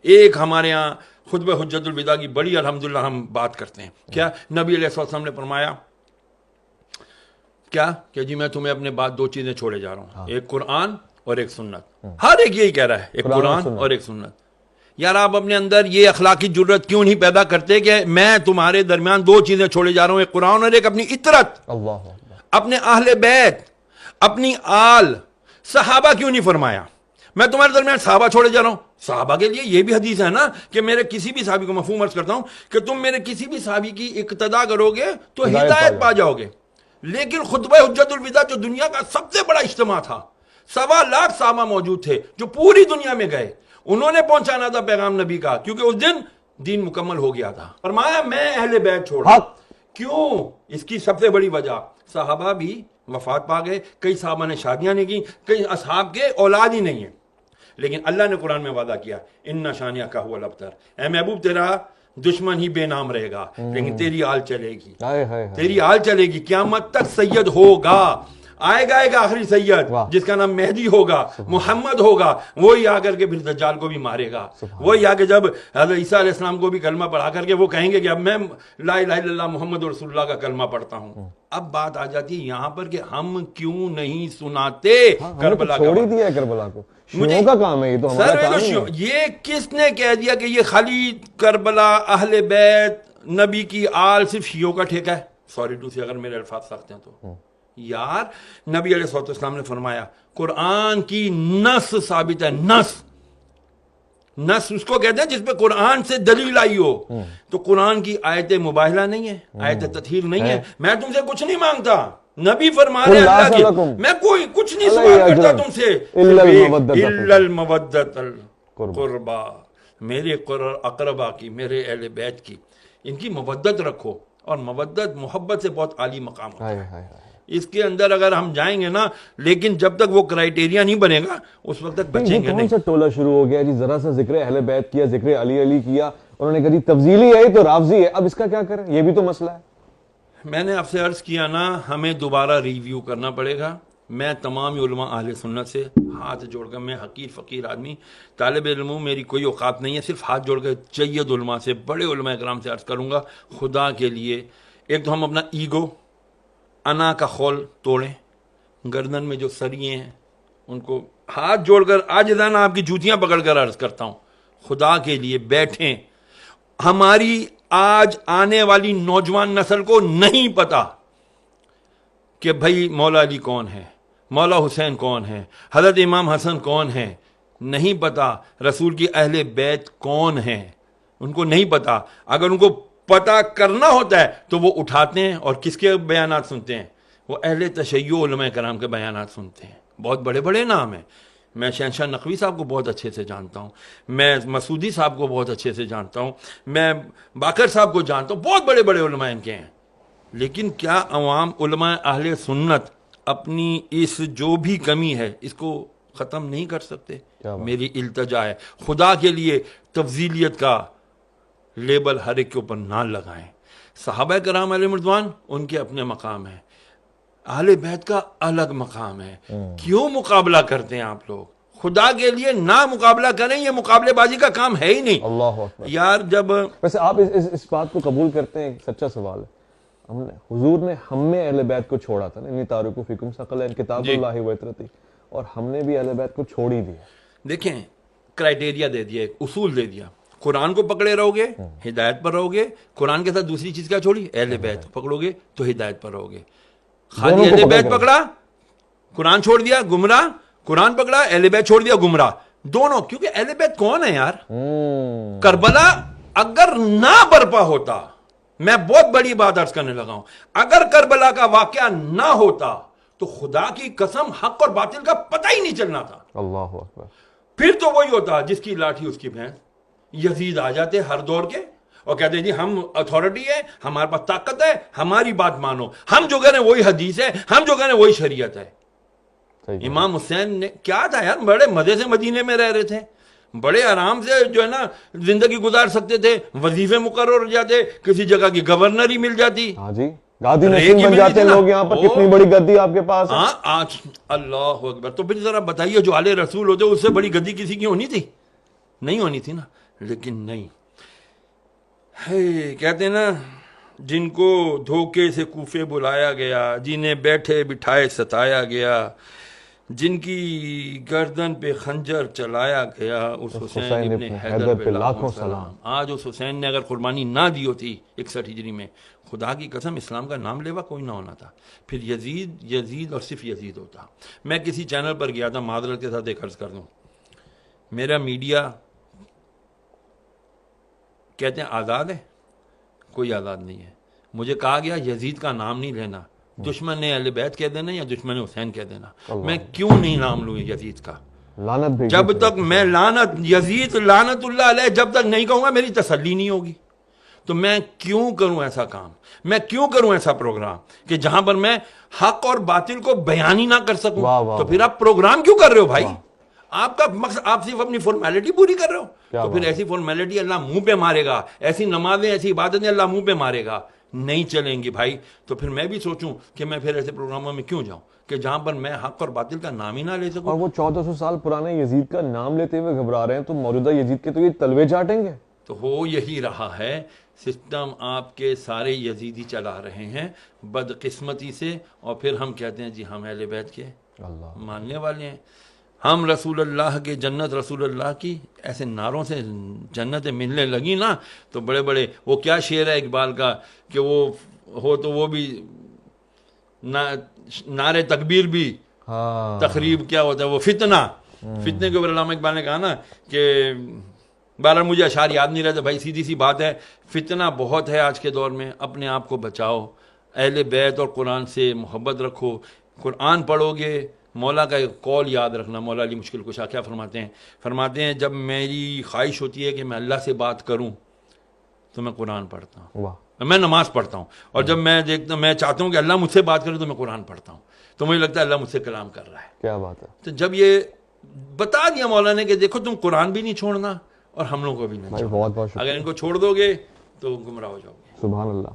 एक हमारे यहाँ खुतबे हुज्जतुल विदा की बड़ी अल्हम्दुलिल्लाह हम बात करते हैं। क्या नबी अलैहिस्सलाम ने फरमाया क्या कि जी मैं तुम्हें अपने बाद दो चीजें छोड़े जा रहा हूँ, एक कुरान और एक सुन्नत। हर एक यही कह रहा है, एक कुरान और एक सुन्नत। यार आप अपने अंदर ये अखलाकी जुर्रत क्यों नहीं पैदा करते कि मैं तुम्हारे दरमियान दो चीजें छोड़े जा रहा हूं, एक कुरान और एक अपनी इतरत, अपने अहले बैत, अपनी आल। सहाबा क्यों नहीं फरमाया मैं तुम्हारे दरमियान सहाबा छोड़े जा रहा हूं? सहाबा के लिए ये भी हदीस है ना कि मेरे किसी भी साहबी को, मफहूम अर्ज करता हूं कि तुम मेरे किसी भी साहबी की इक्तदा करोगे तो हिदायत पा जाओगे। लेकिन खुतबा हुज्जतुल विदा जो दुनिया का सबसे बड़ा इज्तिमा था, 1.25 लाख सहाबा मौजूद थे जो पूरी दुनिया में गए, उन्होंने पहुंचाना था पैगाम नबी का, क्योंकि उस दिन दीन मुकम्मल हो गया था। फरमाया मैं अहले बैत छोड़ा। क्यों? इसकी सबसे बड़ी वजह, सहाबा भी वफात पा गए, कई सहाबा ने शादियां नहीं की, कई असहाब के औलाद ही नहीं है, लेकिन अल्लाह ने कुरान में वादा किया इन्ना शानिया का हुआ अबतर, ऐ महबूब तेरा दुश्मन ही बेनाम रहेगा लेकिन तेरी आल चलेगी, तेरी आल चलेगी, क़यामत तक सैयद होगा। आएगा आखिरी सैयद जिसका नाम मेहदी होगा, मोहम्मद होगा, वही आकर के फिर दज्जाल को भी मारेगा। वही आके जब हज़रत ईसा अलैहिस्सलाम को भी कलमा पढ़ा करके वो कहेंगे कि अब मैं ला इलाहा इल्लल्लाह मुहम्मद रसूलुल्लाह का कलमा पढ़ता हूं। अब बात आ जाती है यहां पर कि हम क्यों नहीं सुनाते करबला का? छोड़ दिया करबला को, शियों का काम है ये, तो हमारा काम नहीं है। ये किसने कह दिया कि ये खाली करबला, अहले बैत, नबी की आल सिर्फ शियों का ठेका है? सॉरी टू से अगर मेरे अल्फाज सख्त हैं तो यार, नबी अलैहिस्सलाम ने फरमाया कुरान की नस साबित है। नस उसको कहते हैं जिसपे कुरान से दलील आई हो। तो कुरान की आयत मुबाहिला नहीं है, आयत तत्हीर नहीं है। मैं तुमसे कुछ नहीं मांगता, नबी फरमा रहे अल्लाह की, मैं कोई कुछ नहीं सवाल करता तुमसे, इल्लल मवद्दतल कुर्बा, मेरे अकरबा की, मेरे अहले बैत की, इनकी मवद्दत रखो। और मवद्दत मोहब्बत से बहुत आली मकाम होता है। इसके अंदर अगर हम जाएंगे ना, लेकिन जब तक वो क्राइटेरिया नहीं बनेगा उस वक्त तक बचेंगे नहीं। कौन सा टोला शुरू हो गया जी, जरा सा जिक्र अहले बैत किया, जिक्र अली अली किया, उन्होंने कहा तफजीली है तो राफजी है, अब इसका क्या करें? ये भी तो मसला है। मैंने आपसे अर्ज किया ना, हमें दोबारा रिव्यू करना पड़ेगा। मैं तमाम उलमा अहले सुन्नत से हाथ जोड़कर, मैं हकीर फ़कीर आदमी, तालिब इल्म, मेरी कोई औकात नहीं है, सिर्फ हाथ जोड़कर जय्यद उलमा से, बड़े उलमा इकराम से अर्ज करूँगा, खुदा के लिए एक तो हम अपना ईगो, अना का खौल तोड़ें, गर्दन में जो सरिये हैं उनको हाथ जोड़कर आज दाना आपकी जूतियां पकड़कर अर्ज करता हूं, खुदा के लिए बैठें। हमारी आज आने वाली नौजवान नस्ल को नहीं पता कि भाई मौला अली कौन है, मौला हुसैन कौन है, हजरत इमाम हसन कौन है, नहीं पता रसूल की अहले बैत कौन है, उनको नहीं पता। अगर उनको पता करना होता है तो वो उठाते हैं और किसके बयानात सुनते हैं? वो अहले तशय्यो उलमा कराम के बयानात सुनते हैं। बहुत बड़े बड़े नाम हैं। मैं शहनशाह नकवी साहब को बहुत अच्छे से जानता हूँ, मैं मसूदी साहब को बहुत अच्छे से जानता हूँ, मैं बाकर साहब को जानता हूँ, बहुत बड़े बड़े उलमा इनके हैं। लेकिन क्या अवाम उलमा अहले सुन्नत अपनी इस जो भी कमी है इसको ख़त्म नहीं कर सकते? मेरी इल्तजा है, खुदा के लिए तफजीलियत का लेबल हर एक के ऊपर ना लगाएं। सहाबा कराम अलैहिम रिज़वान उनके अपने मकाम है, अहले बैत का अलग मकाम है। क्यों मुकाबला करते हैं आप लोग? खुदा के लिए ना मुकाबला करें, ये मुकाबलेबाजी का काम है ही नहीं। अल्लाह अकबर। यार जब वैसे आप इस बात को कबूल करते हैं, सच्चा सवाल है, हमने हुजूर ने हमें अहले बैत को छोड़ा था ना, इन्नी तारिकु फिकुम सकलैन किताबुल्लाहि व इतरती, और हमने भी अहले बैत को छोड़ ही दिया। देखें, क्राइटेरिया दे दिया, एक उसूल दे दिया, कुरान को पकड़े रहोगे हिदायत पर रहोगे, कुरान के साथ दूसरी चीज क्या छोड़ी? अहले बैत पकड़ोगे तो हिदायत पर रहोगे। खाली अहले बैत पकड़ा, कुरान छोड़ दिया गुमराह, कुरान पकड़ा अहले बैत छोड़ दिया गुमराह, दोनों। क्योंकि अहले बैत कौन है यार? करबला अगर ना बर्पा होता, मैं बहुत बड़ी बात अर्ज करने लगा हूं, अगर करबला का वाकया ना होता तो खुदा की कसम हक और बातिल का पता ही नहीं चलना था। अल्लाह अकबर। फिर तो वही होता जिसकी लाठी उसकी भैंस। यजीद आ जाते हर दौर के और कहते जी हम अथॉरिटी है, हमारे पास ताकत है, हमारी बात मानो, हम जो करें वही हदीस है, हम जो करें वही शरीयत है। इमाम हुसैन ने क्या था यार, बड़े मजे से मदीने में रह रहे थे, बड़े आराम से जो है ना जिंदगी गुजार सकते थे, वजीफे मुकर्रर हो जाते, किसी जगह की गवर्नर ही मिल जाती। हाँ जी, गादी नशीब बन जाते लोग यहाँ पर। कितनी बड़ी गद्दी आपके पास है। हाँ आज अल्लाह अकबर। तो फिर जरा बताइए, जो आले रसूल होते उससे बड़ी गद्दी किसी की होनी थी? नहीं होनी थी ना। लेकिन नहीं है। कहते हैं ना, जिनको धोखे से कूफे बुलाया गया, जिन्हें बैठे बिठाए सताया गया, जिनकी गर्दन पे खंजर चलाया गया, उस हुसैन इब्ने हैदर पे लाखों सलाम। आज उस हुसैन ने अगर कुर्बानी ना दी होती 61 हिजरी में, खुदा की कसम इस्लाम का नाम लेवा कोई ना होना था। फिर यजीद और सिर्फ यजीद होता। मैं किसी चैनल पर गया था, मादरत के साथ एक अर्ज कर दूं, मेरा मीडिया कहते हैं आज़ाद है, कोई आज़ाद नहीं है। मुझे कहा गया यजीद का नाम नहीं लेना, दुश्मन ने अहले बैत कह देना या दुश्मन हुसैन कह देना। मैं क्यों नहीं नाम लूँ यजीद का? लानत जब तक मैं लानत यजीद लानतुल्लाह अलैह जब तक नहीं कहूंगा मेरी तसल्ली नहीं होगी। तो मैं क्यों करूं ऐसा काम, मैं क्यों करूं ऐसा प्रोग्राम कि जहां पर मैं हक और बातिल को बयान ही ना कर सकूं। तो फिर आप प्रोग्राम क्यों कर रहे हो भाई? आपका मकसद, आप सिर्फ अपनी फॉर्मेलिटी पूरी कर रहे हो। तो फिर ऐसी फॉर्मेलिटी अल्लाह मुंह पे मारेगा, ऐसी नमाजें ऐसी इबादतें अल्लाह मुंह पे मारेगा, नहीं चलेंगी भाई। तो फिर मैं भी सोचूं कि मैं फिर ऐसे प्रोग्रामों में क्यों जाऊं कि जहां पर मैं हक और बातिल का नाम ही ना ले सकूं। और वो 1400 साल पुराने यजीद का नाम लेते हुए घबरा रहे हैं, तो मौजूदा यजीद के तो ये तलवे चाटेंगे। तो हो यही रहा है सिस्टम, आपके सारे यजीदी चला रहे हैं बदकिस्मती से। और फिर हम कहते हैं जी हम अहले बैत के अल्लाह मानने वाले हैं, हम रसूल अल्लाह के जन्नत रसूल अल्लाह की, ऐसे नारों से जन्नतें मिलने लगी ना तो बड़े बड़े, वो क्या शेर है इकबाल का कि वो हो तो वो भी नारे तकबीर भी, हाँ तकरीब क्या होता है वो फितना, फितने के ऊपर अल्लामा इकबाल ने कहा ना कि बारह मुझे अशार याद नहीं रहते भाई, सीधी सी बात है, फितना बहुत है आज के दौर में। अपने आप को बचाओ, अहले बैत और कुरान से मोहब्बत रखो, कुरान पढ़ोगे। मौला का एक कौल याद रखना, मौला अली मुश्किल कुशा क्या फरमाते हैं, जब मेरी ख्वाहिश होती है कि मैं अल्लाह से बात करूं तो मैं कुरान पढ़ता हूँ, मैं नमाज पढ़ता हूँ। और जब मैं चाहता हूँ कि अल्लाह मुझसे बात करे तो मैं कुरान पढ़ता हूँ। तो मुझे लगता है अल्लाह मुझसे कलाम कर रहा है। क्या बात है। तो जब ये बता दिया मौला ने कि देखो तुम कुरान भी नहीं छोड़ना और हम लोगों को भी नहीं छोड़ना, बहुत अगर इनको छोड़ दोगे तो गुमराह हो जाओगे। सुभान अल्लाह।